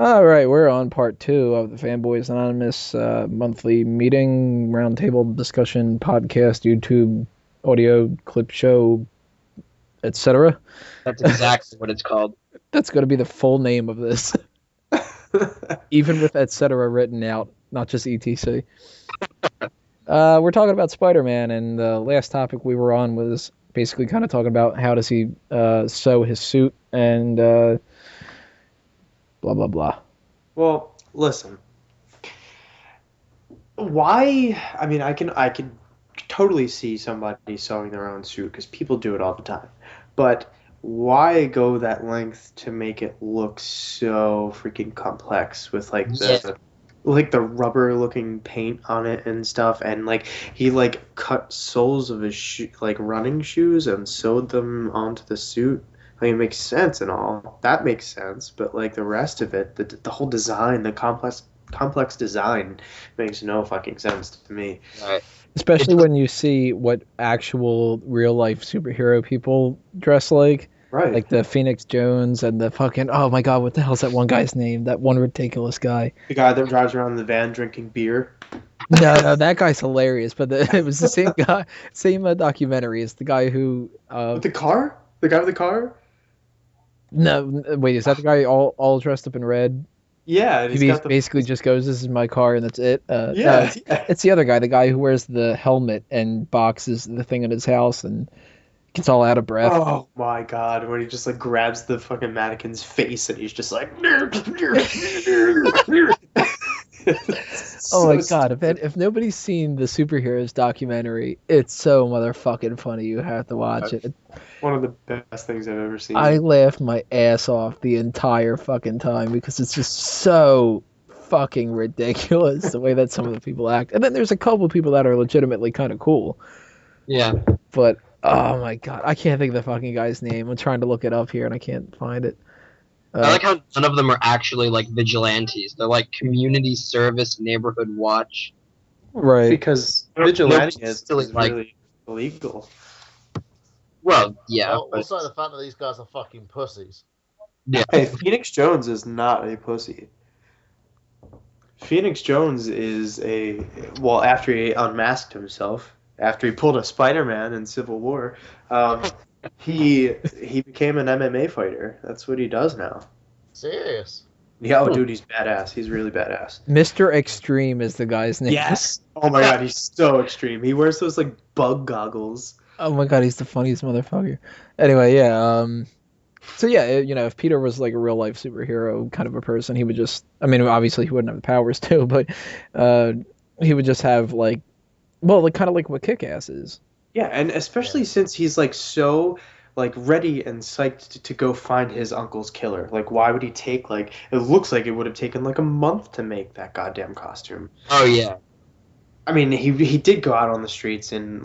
All right, we're on part 2 of the Fanboys Anonymous monthly meeting, roundtable discussion, podcast, YouTube, audio, clip show, etc. That's exactly what it's called. That's going to be the full name of this. Even with etc. written out, not just etc. We're talking about Spider-Man, and the last topic we were on was basically kind of talking about how does he sew his suit and blah, blah, blah. Well, listen. Why? I mean, I can totally see somebody sewing their own suit because people do it all the time. But why go that length to make it look so freaking complex with like the rubber looking paint on it and stuff, and like he like cut soles of his like running shoes and sewed them onto the suit. I mean, it makes sense and all. That makes sense, but like the rest of it, the whole design, the complex design makes no fucking sense to me. Right. Especially when you see what actual real life superhero people dress like. Right. Like the Phoenix Jones and the fucking, oh my god, what the hell's that one guy's name? That one ridiculous guy. The guy that drives around in the van drinking beer. No, that guy's hilarious. But it was the same guy, same documentary. It's the guy who. With the car? The guy with the car? No, wait, is that the guy all dressed up in red? Yeah. And He basically just goes, "This is my car," and that's it. Yeah. It's the other guy, the guy who wears the helmet and boxes the thing in his house and gets all out of breath. Oh my god, when he just like grabs the fucking mannequin's face and he's just like Oh my god, if nobody's seen the superheroes documentary, it's so motherfucking funny. You have to watch it. One of the best things I've ever seen. I laughed my ass off the entire fucking time because it's just so fucking ridiculous the way that some of the people act. And then there's a couple of people that are legitimately kind of cool. Yeah. But oh my god, I can't think of the fucking guy's name. I'm trying to look it up here and I can't find it. I like how none of them are actually like vigilantes. They're like community service, neighborhood watch. Right. Because vigilante is like, really illegal. Well, yeah. Well, but, also the fact that these guys are fucking pussies. yeah. Hey, Phoenix Jones is not a pussy. Phoenix Jones is after he unmasked himself, after he pulled a Spider-Man in Civil War, he became an MMA fighter. That's what he does now. Serious. Yeah, dude, he's badass. He's really badass. Mr. Extreme is the guy's name. Yes. Oh my god, he's so extreme. He wears those like bug goggles. Oh my god, he's the funniest motherfucker. Anyway, yeah. So yeah, if Peter was like a real life superhero kind of a person, he would just. I mean, obviously he wouldn't have the powers too, but he would just have like kind of like what Kick-Ass is. Yeah, and especially since he's like so like ready and psyched to go find his uncle's killer. Like, why would he take it looks like it would have taken like a month to make that goddamn costume. Oh yeah. I mean, he did go out on the streets in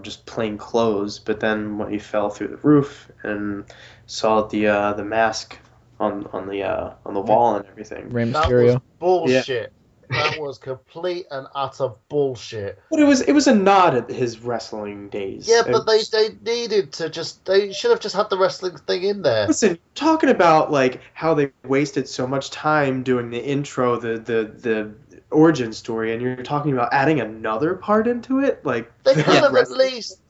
just plain clothes, but then when he fell through the roof and saw the mask on the wall and everything. Rey That Mysterio. was bullshit. That was complete and utter bullshit. But it was a nod at his wrestling days. Yeah, but they needed to they should have just had the wrestling thing in there. Listen, talking about like how they wasted so much time doing the intro, the origin story, and you're talking about adding another part into it, like They could have at least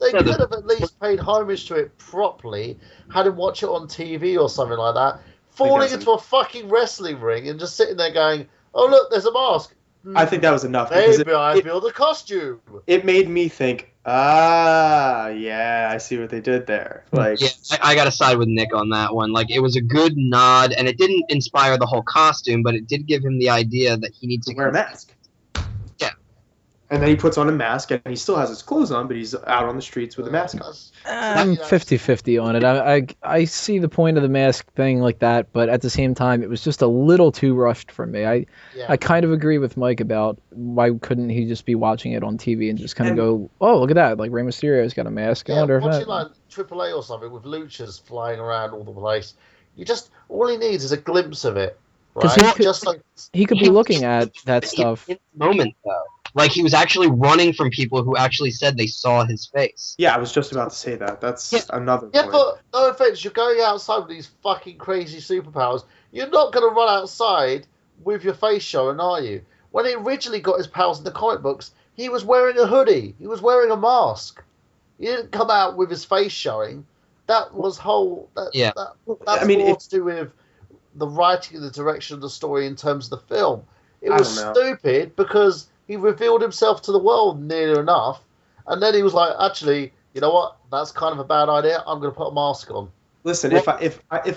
paid homage to it properly, had him watch it on TV or something like that, falling into a fucking wrestling ring and just sitting there going, "Oh look, there's a mask." I think that was enough. Maybe I feel the costume. It made me think, yeah, I see what they did there. Like, Yeah, I gotta side with Nick on that one. Like, it was a good nod, and it didn't inspire the whole costume, but it did give him the idea that he needs to wear a mask. Yeah. And then he puts on a mask, and he still has his clothes on, but he's out on the streets with a mask on. I'm 50-50 on it. I see the point of the mask thing like that, but at the same time, it was just a little too rushed for me. I kind of agree with Mike about why couldn't he just be watching it on TV and just kind of go, oh, look at that, like Rey Mysterio's got a mask. I wonder if watching like AAA or something with luchas flying around all the place, all he needs is a glimpse of it. Right? He could be looking at that stuff. In the moment, though. Like, he was actually running from people who actually said they saw his face. Yeah, I was just about to say that. That's another point. Yeah, but no offense, you're going outside with these fucking crazy superpowers. You're not going to run outside with your face showing, are you? When he originally got his powers in the comic books, he was wearing a hoodie. He was wearing a mask. He didn't come out with his face showing. That was that's more to do with the writing and the direction of the story in terms of the film. It was stupid because he revealed himself to the world near enough, and then he was like, actually, you know what? That's kind of a bad idea. I'm going to put a mask on. Listen, if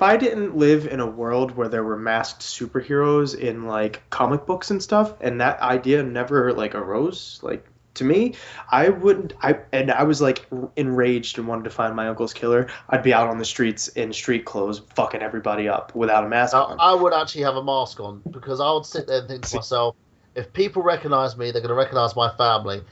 I didn't live in a world where there were masked superheroes in like comic books and stuff, and that idea never like arose, like to me, I wouldn't. I was like enraged and wanted to find my uncle's killer. I'd be out on the streets in street clothes, fucking everybody up without a mask on. I would actually have a mask on because I would sit there and think to myself, if people recognize me, they're going to recognize my family,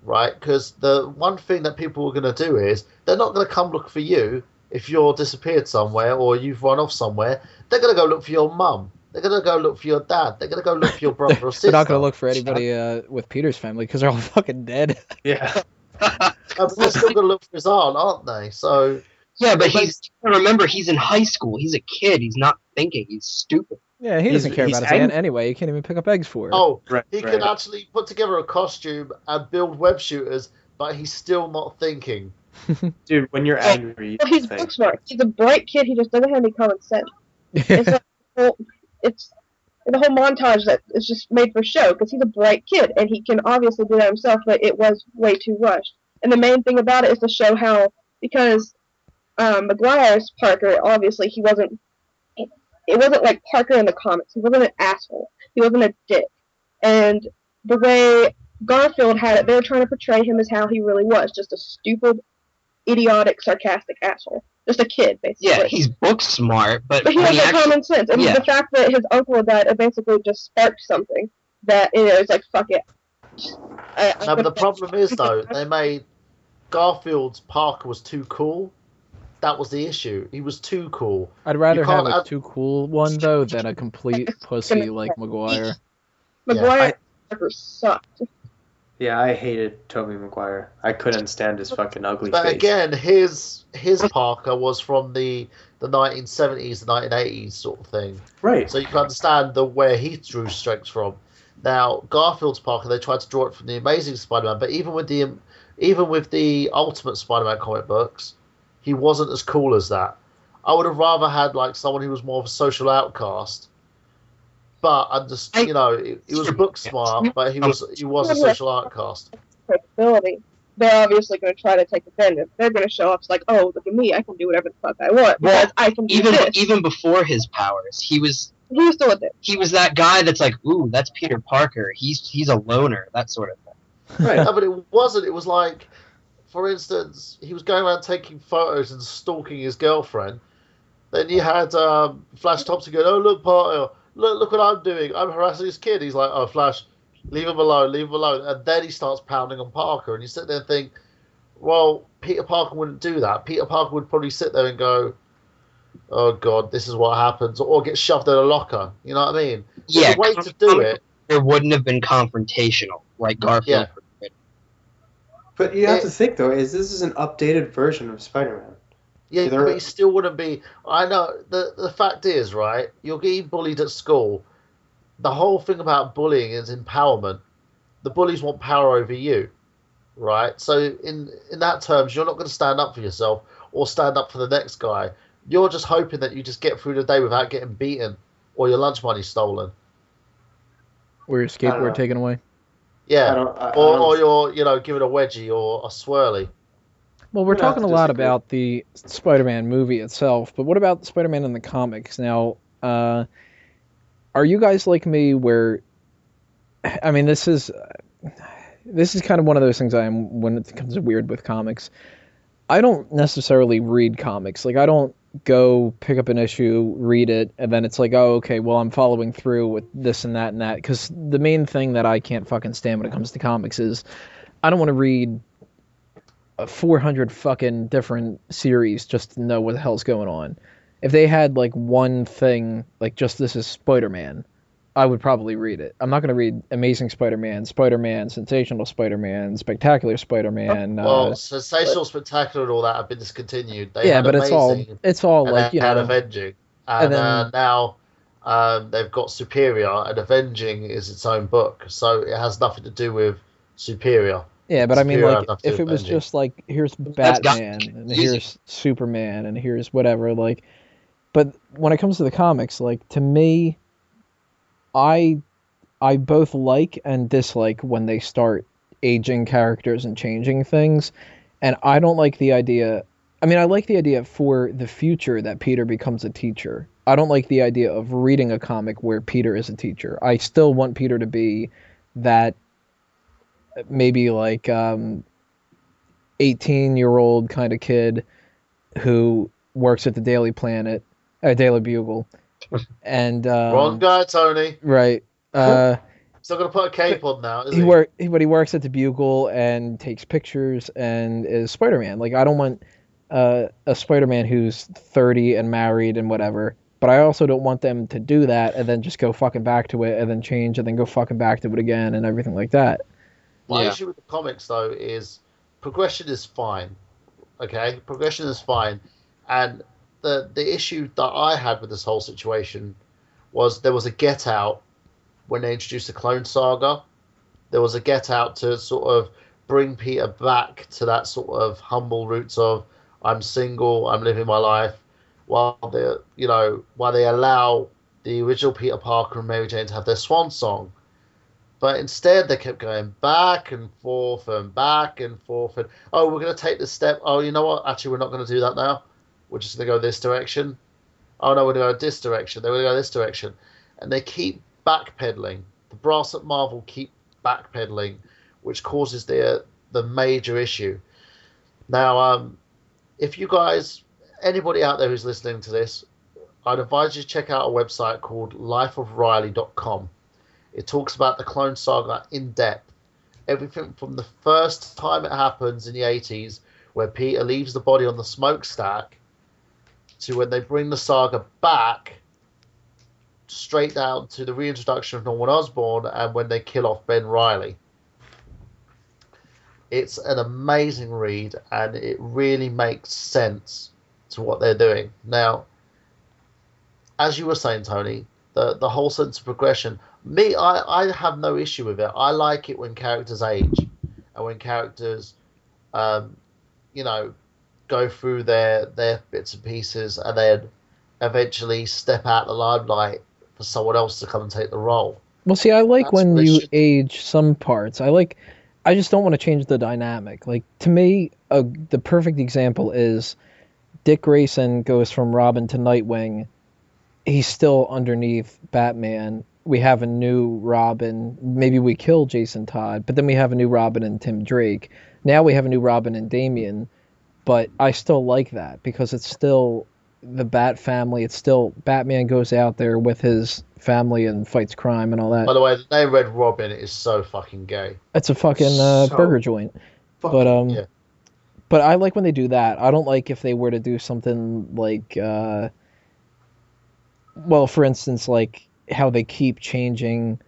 right? Because the one thing that people are going to do is they're not going to come look for you. If you're disappeared somewhere or you've run off somewhere, they're going to go look for your mum. They're going to go look for your dad. They're going to go look for your brother or sister. They're not going to look for anybody with Peter's family because they're all fucking dead. Yeah. But they're still going to look for his aunt, aren't they? So yeah, but remember, he's in high school. He's a kid. He's not thinking. He's stupid. Yeah, he doesn't care about his aunt anyway. He can't even pick up eggs for her. Oh, he can actually put together a costume and build web shooters, but he's still not thinking. Dude, when you're angry, well, he's book smart. He's a bright kid. He just doesn't have any common sense. It's the whole montage that is just made for show because he's a bright kid and he can obviously do that himself, but it was way too rushed. And the main thing about it is to show how, because Maguire's Parker, obviously he wasn't. It wasn't like Parker in the comics. He wasn't an asshole. He wasn't a dick. And the way Garfield had it, they were trying to portray him as how he really was, just a stupid, idiotic, sarcastic asshole. Just a kid, basically. Yeah, he's book smart, but he has common sense. And the fact that his uncle died, it basically just sparked something that, it's like, fuck it. No, but the problem is, though, they made Garfield's Parker was too cool. That was the issue. He was too cool. I'd rather have a too cool one, though, than a complete pussy like Maguire. Maguire Parker sucked. Yeah, I hated Tobey Maguire. I couldn't stand his fucking ugly face. But again, his Parker was from the 1970s, the 1980s sort of thing. Right. So you can understand where he drew strength from. Now, Garfield's Parker, they tried to draw it from the Amazing Spider-Man, but even with the Ultimate Spider-Man comic books, he wasn't as cool as that. I would have rather had like someone who was more of a social outcast. But he was book smart, but he was a social outcast. Capability. They're obviously going to try to take advantage. They're going to show up like, oh, look at me, I can do whatever the fuck I want because I can do this. Even before his powers, he was still a dick. He was that guy that's like, ooh, that's Peter Parker. He's a loner, that sort of thing. Right. No, but it wasn't. It was like, for instance, he was going around taking photos and stalking his girlfriend. Then you had Flash Thompson going, oh, look, Parker. Look what I'm doing. I'm harassing this kid. He's like, oh, Flash, leave him alone, leave him alone. And then he starts pounding on Parker. And you sit there and think, well, Peter Parker wouldn't do that. Peter Parker would probably sit there and go, oh, God, this is what happens. Or get shoved in a locker. You know what I mean? Yeah. The way to do it. There wouldn't have been confrontational like Garfield. Yeah. But you have to think, though, this is an updated version of Spider-Man. Yeah, but he still wouldn't be. I know. The fact is, right, you're getting bullied at school. The whole thing about bullying is empowerment. The bullies want power over you, right? So in that terms, you're not going to stand up for yourself or stand up for the next guy. You're just hoping that you just get through the day without getting beaten or your lunch money stolen. Or your skateboard taken away. Yeah, or you're given a wedgie or a swirly. Well, we're talking a lot about the Spider-Man movie itself, but what about Spider-Man in the comics? Now, are you guys like me where, I mean, this is kind of one of those things I am when it comes to weird with comics. I don't necessarily read comics. Like, I don't go pick up an issue, read it, and then it's like, oh, okay, well, I'm following through with this and that and that. Because the main thing that I can't fucking stand when it comes to comics is I don't want to read 400 fucking different series just to know what the hell's going on. If they had like one thing, like just this is Spider-Man, I would probably read it. I'm not going to read Amazing Spider-Man, Spider-Man, Sensational Spider-Man, Spectacular Spider-Man. Sensational, Spectacular, and all that have been discontinued. But it's all like, had Avenging, and then, now they've got Superior, and Avenging is its own book, so it has nothing to do with Superior. Yeah, but I mean, Superior like, has nothing to if do it with was Avenging. just like, here's That's got Batman, and easy. here's Superman, and here's whatever, like, but when it comes to the comics, like, to me, I both like and dislike when they start aging characters and changing things, and I don't like the idea. I mean, I like the idea for the future that Peter becomes a teacher. I don't like the idea of reading a comic where Peter is a teacher. I still want Peter to be that maybe like 18-year-old kind of kid who works at the Daily Planet, Daily Bugle, and Wrong guy, Tony. right. Still gonna put a cape on now, is But he works at the Bugle and takes pictures and is Spider-Man. Like, I don't want a Spider-Man who's 30 and married and whatever. But I also don't want them to do that and then just go fucking back to it and then change and then go fucking back to it again and everything like that. My Yeah. issue with the comics, though, is progression is fine. Okay, progression is fine, and the issue that I had with this whole situation was there was a Get Out when they introduced the Clone Saga. There was a Get Out to sort of bring Peter back to that sort of humble roots of I'm single, I'm living my life, while they allow the original Peter Parker and Mary Jane to have their swan song. But instead, they kept going back and forth and back and forth. And, oh, we're going to take this step. Oh, you know what? Actually, we're not going to do that now. We're just going to go this direction. Oh, no, we're going to go this direction. They're going to go this direction. And they keep backpedaling. The brass at Marvel keep backpedaling, which causes the major issue. Now, if you guys, anybody out there who's listening to this, I'd advise you to check out a website called lifeofriley.com. It talks about the Clone Saga in depth. Everything from the first time it happens in the 80s, where Peter leaves the body on the smokestack, to when they bring the saga back, straight down to the reintroduction of Norman Osborn and when they kill off Ben Reilly. It's an amazing read, and it really makes sense to what they're doing. Now, as you were saying, Tony, the whole sense of progression, I have no issue with it. I like it when characters age and when characters, go through their bits and pieces and then eventually step out the limelight for someone else to come and take the role. Well, see, I like That's when what it you should- age some parts. I just don't want to change the dynamic. Like, to me, the perfect example is Dick Grayson goes from Robin to Nightwing. He's still underneath Batman. We have a new Robin. Maybe we kill Jason Todd, but then we have a new Robin and Tim Drake. Now we have a new Robin and Damian, but I still like that because it's still the Bat family. It's still Batman goes out there with his family and fights crime and all that. By the way, the name Red Robin is so fucking gay. It's a fucking So burger joint. Fucking- But yeah. but I like when they do that. I don't like if they were to do something like well, for instance, like how they keep changing.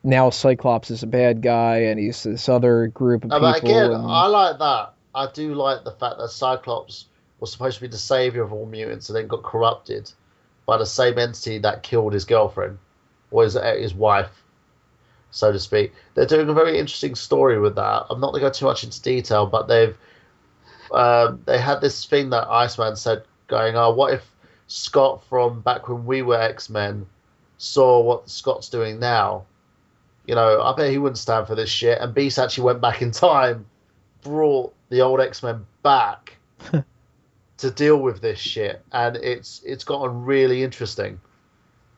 Now Cyclops is a bad guy, and he's this other group of No, people. but again, and- I like that. I do like the fact that Cyclops was supposed to be the savior of all mutants and then got corrupted by the same entity that killed his girlfriend, or his wife, so to speak. They're doing a very interesting story with that. I'm not going to go too much into detail, but they had this thing that Iceman said going, oh, what if Scott from back when we were X-Men saw what Scott's doing now? You know, I bet he wouldn't stand for this shit. And Beast actually went back in time, brought the old X-Men back to deal with this shit. And it's gotten really interesting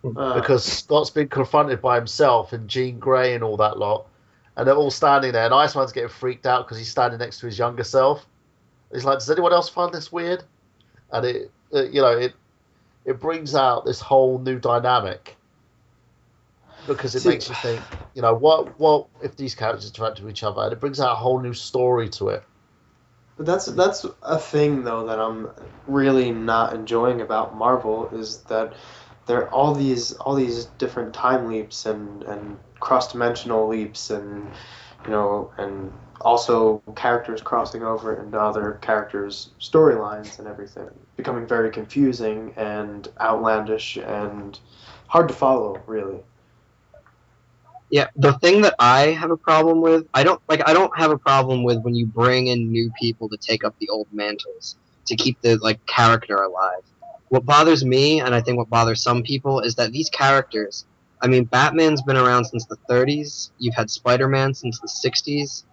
because Scott's been confronted by himself and Jean Grey and all that lot. And they're all standing there. And Iceman's getting freaked out because he's standing next to his younger self. He's like, does anyone else find this weird? And it brings out this whole new dynamic. Because it makes you think, what if these characters interact with each other? And it brings out a whole new story to it. But that's a thing though that I'm really not enjoying about Marvel is that there are all these different time leaps and cross-dimensional leaps and and also characters crossing over into other characters' storylines and everything, becoming very confusing and outlandish and hard to follow, really. Yeah, the thing that I have a problem with, I don't have a problem with when you bring in new people to take up the old mantles to keep the character alive. What bothers me, and I think what bothers some people, is that these characters, I mean, Batman's been around since the 30s. You've had Spider-Man since the 60s.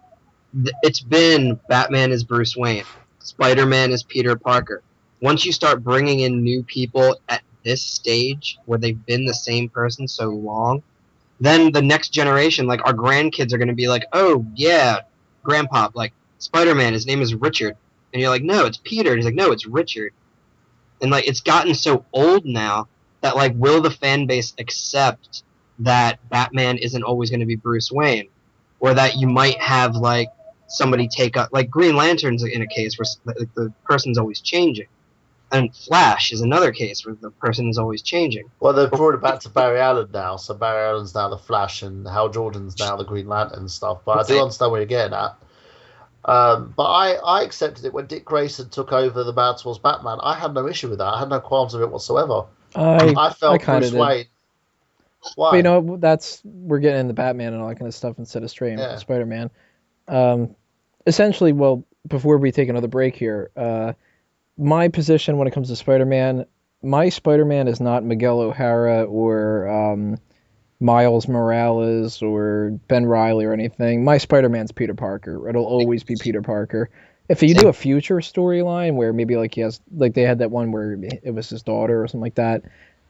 It's been Batman is Bruce Wayne, Spider-Man is Peter Parker. Once you start bringing in new people at this stage where they've been the same person so long, then the next generation, like our grandkids, are going to be like, oh yeah, grandpa, like Spider-Man, his name is Richard, and you're like, no, it's Peter. And he's like, no, it's Richard. And like it's gotten so old now that like, will the fan base accept that Batman isn't always going to be Bruce Wayne, or that you might have like somebody take up like Green Lantern's in a case where the person's always changing. And Flash is another case where the person is always changing. Well, they've brought it back to Barry Allen now, so Barry Allen's now the Flash and Hal Jordan's now the Green Lantern and stuff. But I do understand where you're getting at. But I accepted it when Dick Grayson took over the mantle as Batman. I had no issue with that. I had no qualms with it whatsoever. I felt Bruce Wayne. Why? But, you know, we're getting into Batman and all that kind of stuff instead of straight into Spider-Man. Essentially, well, before we take another break here, my position when it comes to Spider-Man, my Spider-Man is not Miguel O'Hara or Miles Morales or Ben Reilly or anything. My Spider-Man's Peter Parker. It'll always be Peter Parker. If you do a future storyline where maybe like he has, like they had that one where it was his daughter or something like that,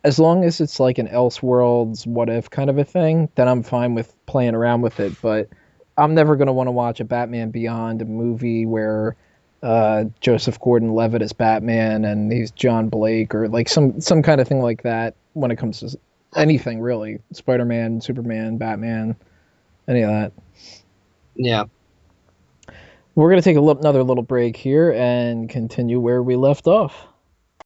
as long as it's like an Elseworlds what if kind of a thing, then I'm fine with playing around with it. But I'm never going to want to watch a Batman Beyond movie where Joseph Gordon-Levitt is Batman and he's John Blake or like some kind of thing like that when it comes to anything really. Spider-Man, Superman, Batman, any of that. Yeah. We're going to take another little break here and continue where we left off.